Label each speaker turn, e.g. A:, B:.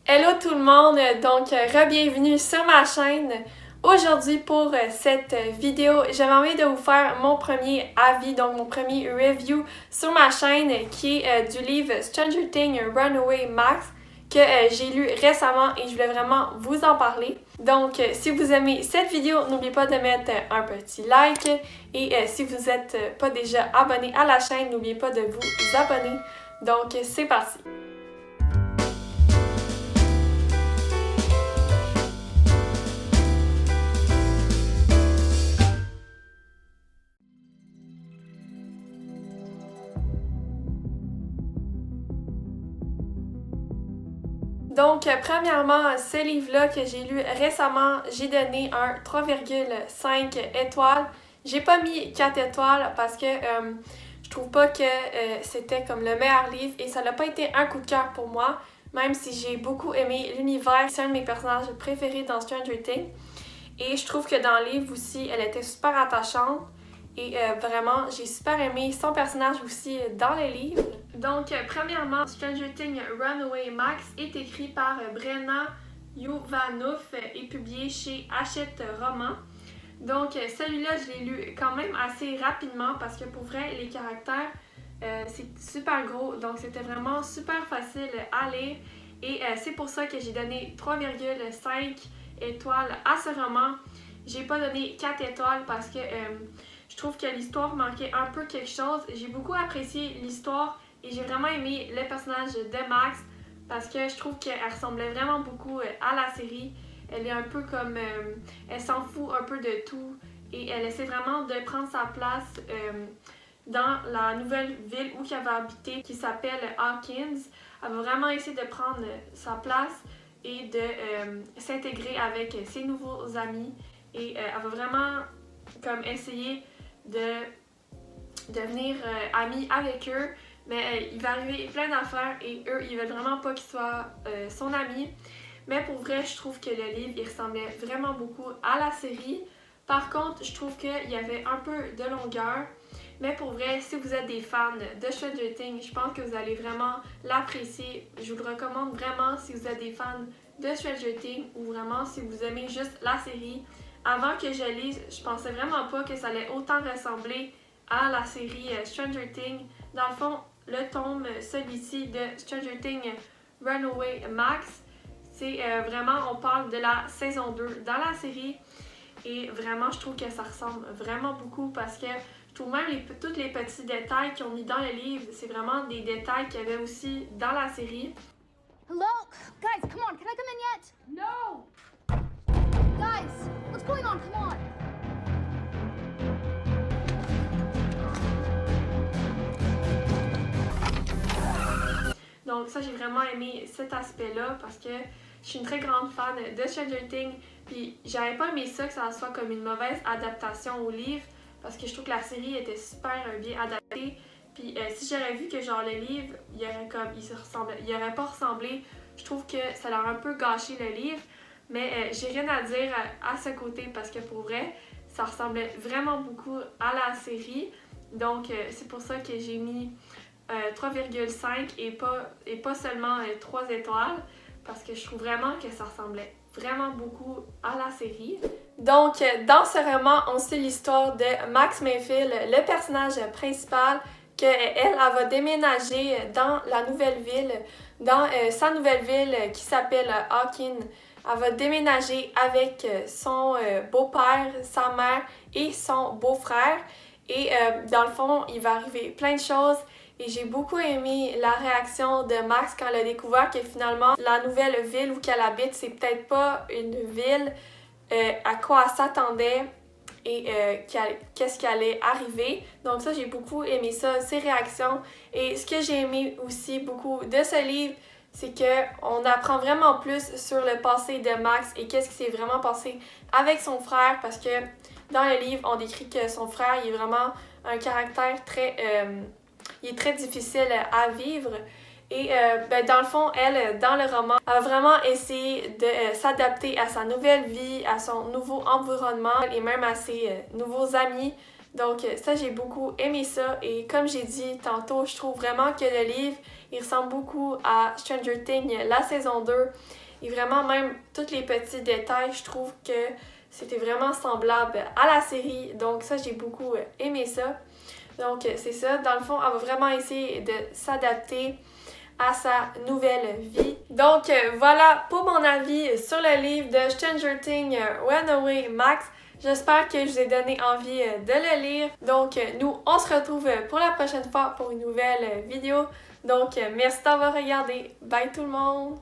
A: Hello tout le monde, donc re-bienvenue sur ma chaîne. Aujourd'hui pour cette vidéo, j'avais envie de vous faire mon premier avis, donc mon premier review sur ma chaîne qui est du livre Stranger Things Runaway Max que j'ai lu récemment et je voulais vraiment vous en parler. Donc si vous aimez cette vidéo, n'oubliez pas de mettre un petit like et si vous n'êtes pas déjà abonné à la chaîne, n'oubliez pas de vous abonner. Donc c'est parti! Donc, premièrement, ce livre-là que j'ai lu récemment, j'ai donné un 3,5 étoiles. J'ai pas mis 4 étoiles parce que je trouve pas que c'était comme le meilleur livre et ça n'a pas été un coup de cœur pour moi, même si j'ai beaucoup aimé l'univers. C'est un de mes personnages préférés dans Stranger Things. Et je trouve que dans le livre aussi, elle était super attachante. Et vraiment, j'ai super aimé son personnage aussi dans le livre. Donc, premièrement, Stranger Things Runaway Max est écrit par Brenna Youvanov et publié chez Hachette Roman. Donc, celui-là, je l'ai lu quand même assez rapidement parce que pour vrai, les caractères, c'est super gros. Donc, c'était vraiment super facile à lire. Et c'est pour ça que j'ai donné 3,5 étoiles à ce roman. J'ai pas donné 4 étoiles parce que je trouve que l'histoire manquait un peu quelque chose. J'ai beaucoup apprécié l'histoire et j'ai vraiment aimé le personnage de Max parce que je trouve qu'elle ressemblait vraiment beaucoup à la série. Elle est un peu comme... elle s'en fout un peu de tout et elle essaie vraiment de prendre sa place dans la nouvelle ville où elle va habiter qui s'appelle Hawkins. Elle va vraiment essayer de prendre sa place et de s'intégrer avec ses nouveaux amis. Et elle va vraiment comme essayer de devenir amie avec eux. Mais il va arriver plein d'affaires et eux, ils veulent vraiment pas qu'il soit son ami. Mais pour vrai, je trouve que le livre, il ressemblait vraiment beaucoup à la série. Par contre, je trouve qu'il y avait un peu de longueur. Mais pour vrai, si vous êtes des fans de Stranger Things, je pense que vous allez vraiment l'apprécier. Je vous le recommande vraiment si vous êtes des fans de Stranger Things ou vraiment si vous aimez juste la série. Avant que je lise, je pensais vraiment pas que ça allait autant ressembler à la série Stranger Things. Dans le fond, le tome, celui-ci de Stranger Things Runaway Max, c'est vraiment, on parle de la saison 2 dans la série. Et vraiment, je trouve que ça ressemble vraiment beaucoup parce que je trouve même tous les petits détails qu'ils ont mis dans le livre, c'est vraiment des détails qu'il y avait aussi dans la série.
B: Hello? Guys, come on, can I come in yet?
C: No!
B: Guys, what's going on? Come on.
A: Donc ça, j'ai vraiment aimé cet aspect-là parce que je suis une très grande fan de Stranger Things. Puis j'avais pas aimé ça que ça soit comme une mauvaise adaptation au livre parce que je trouve que la série était super bien adaptée. Puis si j'aurais vu que genre le livre, il aurait pas ressemblé, je trouve que ça leur a un peu gâché le livre. Mais j'ai rien à dire à ce côté parce que pour vrai, ça ressemblait vraiment beaucoup à la série. Donc c'est pour ça que j'ai mis 3,5 et pas seulement 3 étoiles parce que je trouve vraiment que ça ressemblait vraiment beaucoup à la série. Donc, dans ce roman, on suit l'histoire de Max Mayfield, le personnage principal, qu'elle va déménager dans la nouvelle ville, dans sa nouvelle ville qui s'appelle Hawkins. Elle va déménager avec son beau-père, sa mère et son beau-frère. Et dans le fond, il va arriver plein de choses. Et j'ai beaucoup aimé la réaction de Max quand elle a découvert que finalement, la nouvelle ville où elle habite, c'est peut-être pas une ville à quoi elle s'attendait et qu'est-ce qui allait arriver. Donc ça, j'ai beaucoup aimé ça, ses réactions. Et ce que j'ai aimé aussi beaucoup de ce livre, c'est qu'on apprend vraiment plus sur le passé de Max et qu'est-ce qui s'est vraiment passé avec son frère parce que dans le livre, on décrit que son frère, il est vraiment un caractère très... il est très difficile à vivre. Et dans le fond, elle, dans le roman, a vraiment essayé de s'adapter à sa nouvelle vie, à son nouveau environnement et même à ses nouveaux amis. Donc ça, j'ai beaucoup aimé ça. Et comme j'ai dit tantôt, je trouve vraiment que le livre Il ressemble beaucoup à Stranger Things, la saison 2. Et vraiment, même tous les petits détails, je trouve que c'était vraiment semblable à la série. Donc ça, j'ai beaucoup aimé ça. Donc c'est ça. Dans le fond, elle va vraiment essayer de s'adapter à sa nouvelle vie. Donc voilà pour mon avis sur le livre de Stranger Things Runaway Max. J'espère que je vous ai donné envie de le lire. Donc nous, on se retrouve pour la prochaine fois pour une nouvelle vidéo. Donc merci d'avoir regardé. Bye tout le monde!